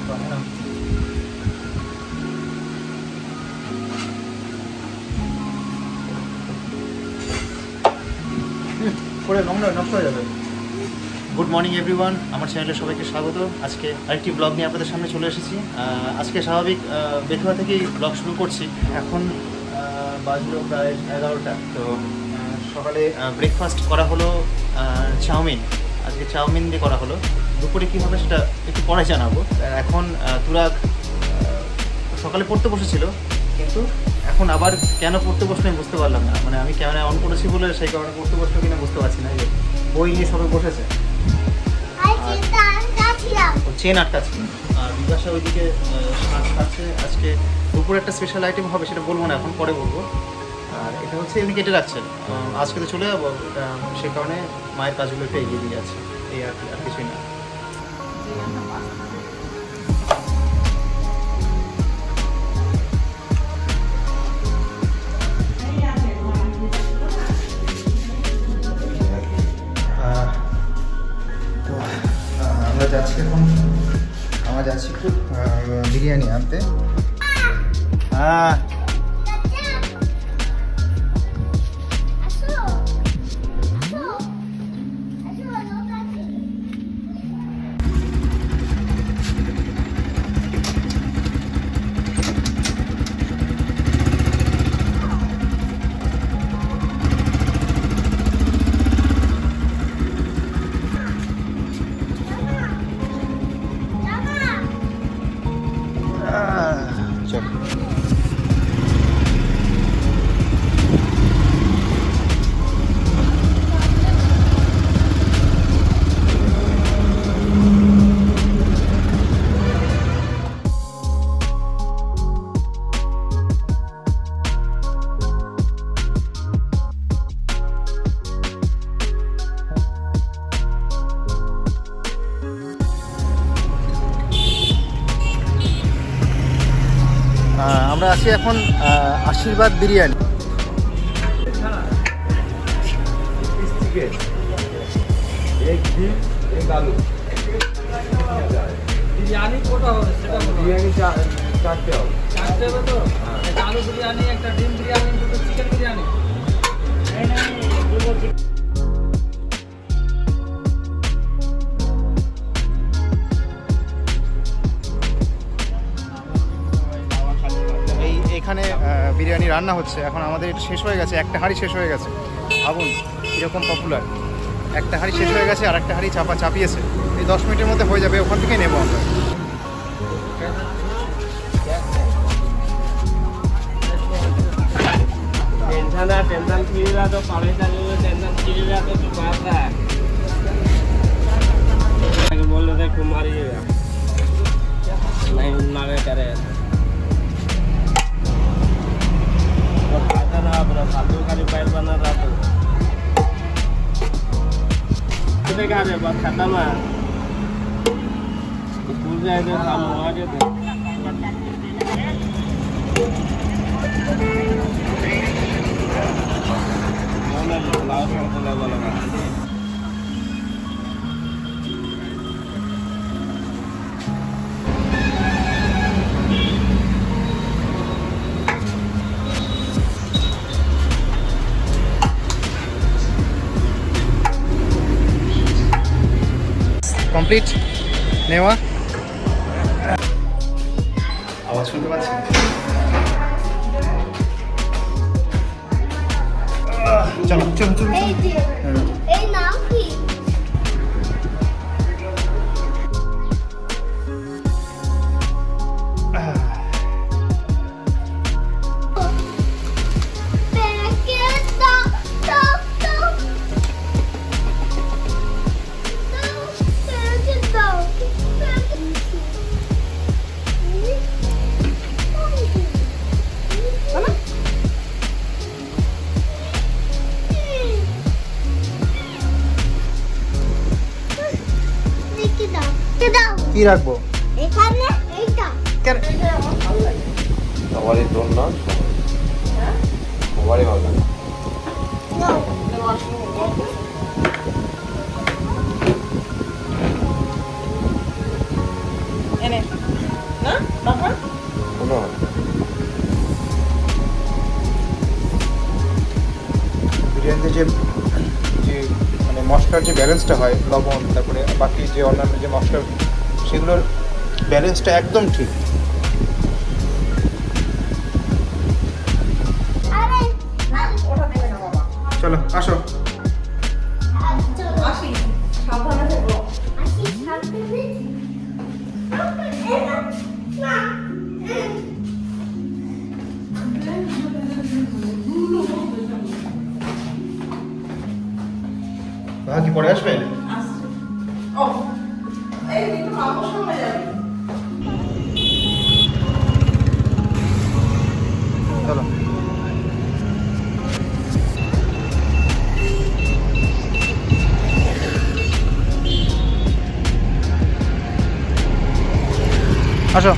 পরে নষ্ট হয়ে যাবে। গুড মর্নিং এভরিওয়ান, আমার চ্যানেলে সবাইকে স্বাগত। আজকে আরেকটি ব্লগ নিয়ে আপনাদের সামনে চলে এসেছি। আজকে স্বাভাবিক বেথুয়া থেকেই ব্লগ শুরু করছি। এখন বাজলো প্রায় 11টা। তো সকালে ব্রেকফাস্ট করা হলো চাউমিন। আজকে চাউমিন দিয়ে করা হলো। দুপুরে কী হবে সেটা একটু পরে জানাবো। এখন তুরাগ সকালে পড়তে বসেছিল, কিন্তু এখন আবার কেন পড়তে বসলো আমি বুঝতে পারলাম না। মানে আমি ক্যামেরা অন করেছি বলে সেই কারণে পড়তে বসলো কিনা বুঝতে পারছি না। বই নিয়ে সবাই বসেছে, চেন আটকাচ্ছে, আর বিকাশা ওইদিকে খাচ্ছে। আজকে দুপুরে একটা স্পেশাল আইটেম হবে, সেটা বলবো না, এখন পরে বলবো। আর এটা হচ্ছে এমনি কেটে রাখছে, আজকে তো চলে যাবো, সে কারণে মায়ের কাজগুলো একটু এগিয়ে দিয়ে যাচ্ছে, এই আর কি, আর কিছুই না। আমরা যাচ্ছি একটু বিরিয়ানি আনতে। আমরা আছি এখন আশীর্বাদ বিরিয়ানি। বিরিয়ানি কোটা হবে সেটা বলো। বিরিয়ানি চারটে হবে। চারটে হবে তো? একটা আলু বিরিয়ানি, একটা ডিম বিরিয়ানি, দুটো চিকেন বিরিয়ানি। এখানে বিরিয়ানি রান্না হচ্ছে এখন। আমাদের এটা শেষ হয়ে গেছে, একটা হাঁড়ি শেষ হয়ে গেছে। ভাবুন এরকম পপুলার, একটা হাঁড়ি শেষ হয়ে গেছে আর একটা হাঁড়ি চাপিয়েছে। এই 10 মিনিটের মধ্যে হয়ে যাবে, ওখান থেকে নেবো আমরা। टेंशन फ्री रहा तो परेशान टेंशन फ्री रहा तो तू बात रहा है बोल रहे थे मारिएगा नहीं मारे करे तो फायदा ना अपना फालतू खाली पैर बना रहा तो देखा रे बात खत्म है स्कूल जाए तो काम हुआ के तो কমপ্লিট নেওয়া। আওয়াজ শুনতে পাচ্ছি? চলো চলো চলো। এই নাম কি? কি রাখবো এখানে? এইটা কেন? সবারই তোর না, সবারই ভালো লাগে। এনে কোনো বিরিয়ানিতে যে যে মানে মশলার যে ব্যালেন্সটা হয়, লবণ তারপরে বাকি যে অন্যান্য যে মশলা, সেগুলোর ব্যালেন্সটা একদম ঠিক। আরে চলো আসো। আসি সাবধানে না কি পরে আসবে? চলো আসো।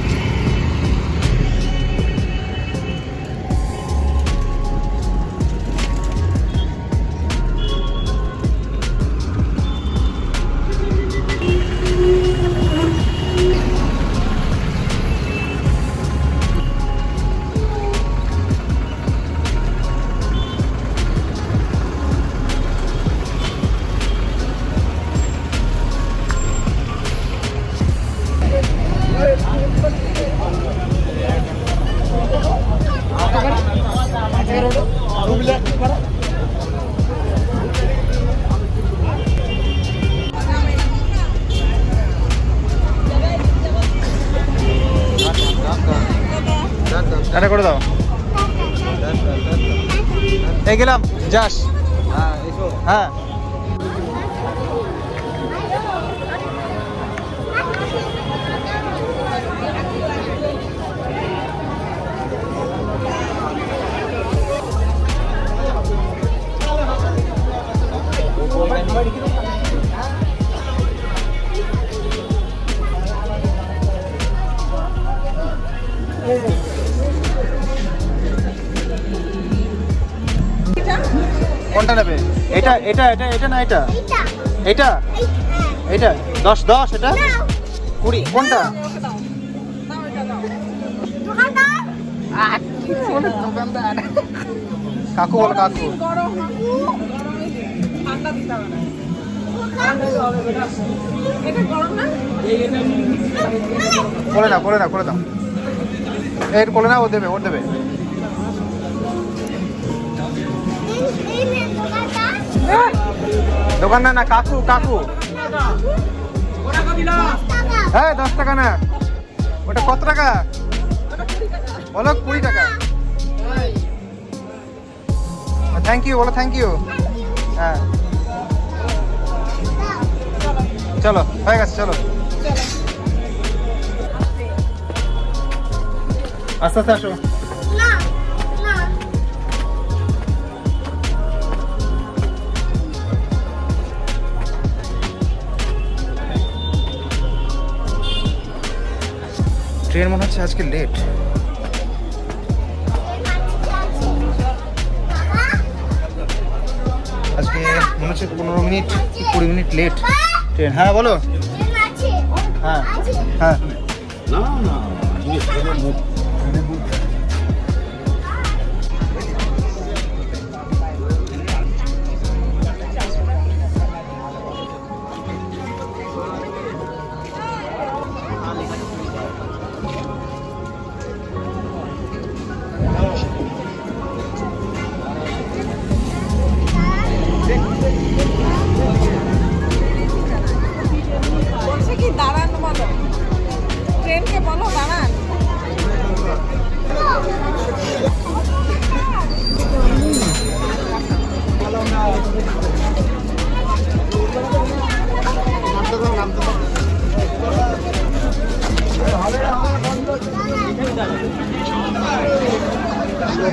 টাটা করে দাও। এই গেলাম, যাস? হ্যাঁ কোনটা নেবে? এটা এটা এটা এটা না এটা এইটা এটা এটা 10 10 এটা 20 কোনটা? দোকানদার কাকু বল, কাকু। করে না করে না করে দাও, এই করে না, ও দেবে ওর দেবে। এই নে দোকানদার দোকানদার না, কাকু কাকু। টাকা হ্যাঁ 10 টাকা না, ওটা কত টাকা বলো? 20 টাকা। থ্যাংক ইউ বলো, থ্যাংক ইউ। হ্যাঁ চলো হয়ে গেছে, চলো আস্তে আস্তে আসো। না না ট্রেন মনে হচ্ছে আজকে লেট। আজকে মনে হচ্ছে 15 মিনিট 20 মিনিট লেট ট্রেন। হ্যাঁ বলো। আছে হ্যাঁ আছে হ্যাঁ বলছে কি দাঁড়ান বলো, ট্রেনকে বলো দাঁড়ান।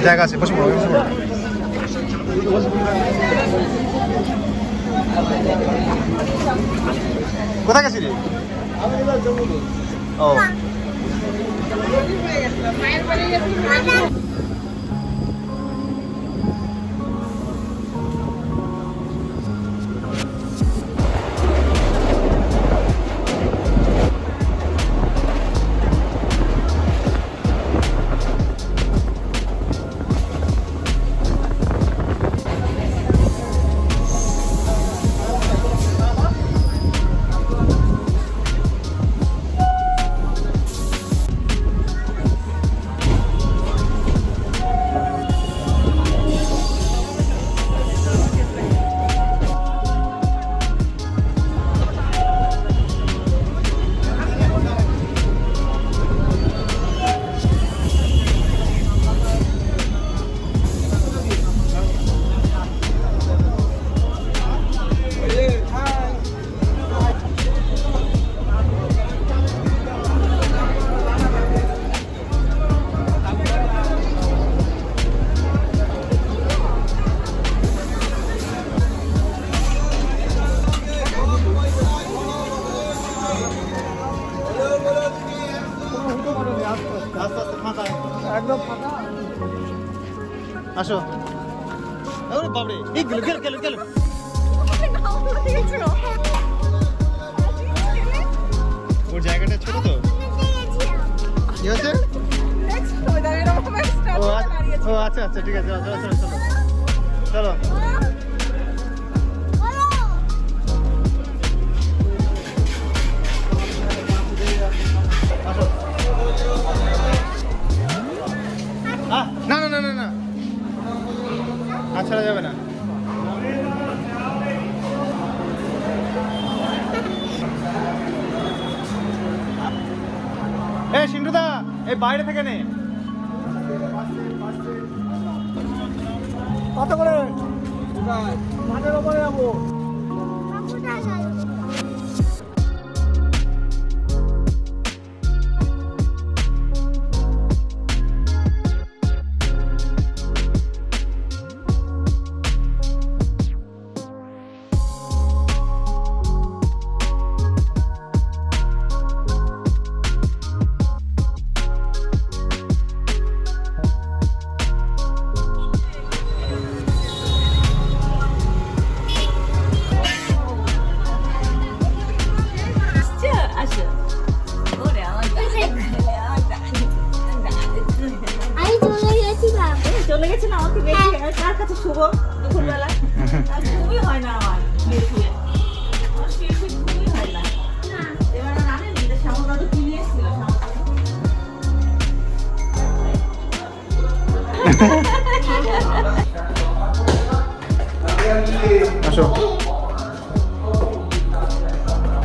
জায়গা আছে, বসে পড়ো, বসে পড়ো। কোথায় গেছি রে? ও মায়ের বাড়ি গেছি। আসো। ওরে বাবরে, এই গেল। ওর জায়গাটা ছোট তো। কি হচ্ছে? ও আচ্ছা ঠিক আছে, চলো। আসো। না হাত ছাড়া যাবে না। সিন্টুদা এই বাইরে থেকে নে। কত করে? মাঠের ওপরে যাবো। চলে গেছে না আমাকে বেশি কার কাছে শুভ দুপুরবেলা খুবই হয় না আমার শুয়ে খুবই হয় না এবার জানেন এটা শ্যামল দাদু কিনে এসেছিল আসো।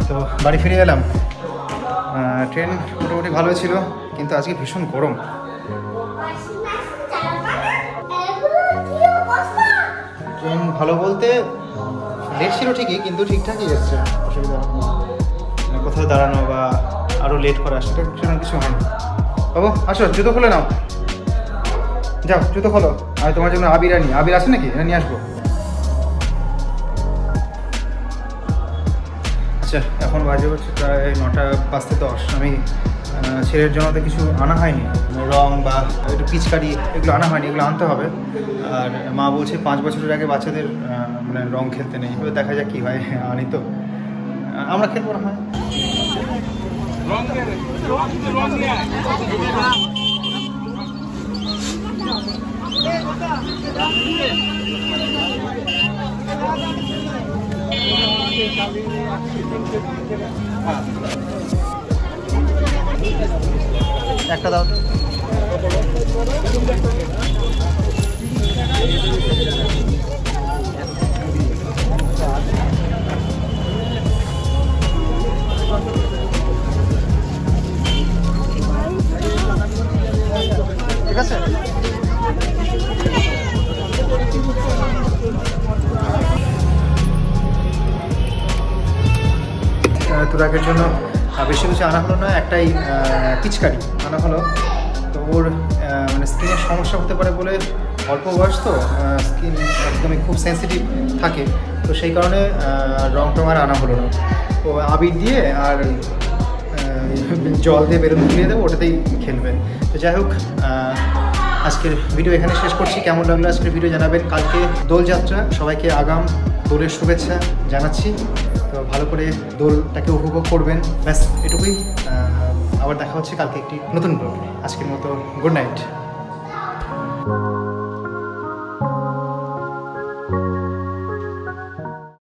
তো বাড়ি ফিরে এলাম। ট্রেন মোটামুটি ভালোই ছিল, কিন্তু আজকে ভীষণ গরম। ট্রেন ভালো বলতে লেট ছিল ঠিকই, কিন্তু ঠিকঠাকই এসছে, অসুবিধা হয়নি। কোথাও দাঁড়ানো বা আরও লেট করা সেরকম কিছু হয়নি। বাবু আসো, জুতো খুলে নাও, যাও জুতো খোলো। আমি তোমার জন্য আবির আনি। আবির আছে নাকি? নিয়ে আসবো। আচ্ছা, এখন বাজে হচ্ছে প্রায় 9:10। আমি ছেলের জন্য তো কিছু আনা হয়নি, রং বা একটু পিচকারি এগুলো আনা হয়নি, এগুলো আনতে হবে। আর মা বলছে 5 বছরের আগে বাচ্চাদের মানে রং খেলতে নেই। এবার দেখা যাক কী হয়, আনি তো আমরা খেলবো না হয়। একটা দাও। ঠিক আছে। তোরাকের জন্য বেশি কিছু আনা হলো না, একটাই পিচকারি আনা হলো। তো ওর মানে স্কিনের সমস্যা হতে পারে বলে, অল্প বয়স তো, স্কিন একদমই খুব সেন্সিটিভ থাকে, তো সেই কারণে রং টং আর আনা হলো না। তো আবির দিয়ে আর জল দিয়ে বেলুন ফুলিয়ে দেবো, ওটাতেই খেলবে। তো যাই হোক, আজকের ভিডিও এখানে শেষ করছি। কেমন লাগলো আজকের ভিডিও জানাবেন। কালকে দোলযাত্রা, সবাইকে আগাম দোলের শুভেচ্ছা জানাচ্ছি। তো ভালো করে দোলটাকে উপভোগ করবেন, ব্যাস এটুকুই। আবার দেখা হচ্ছে কালকে একটি নতুন ব্লগে। আজকের মতো গুড নাইট।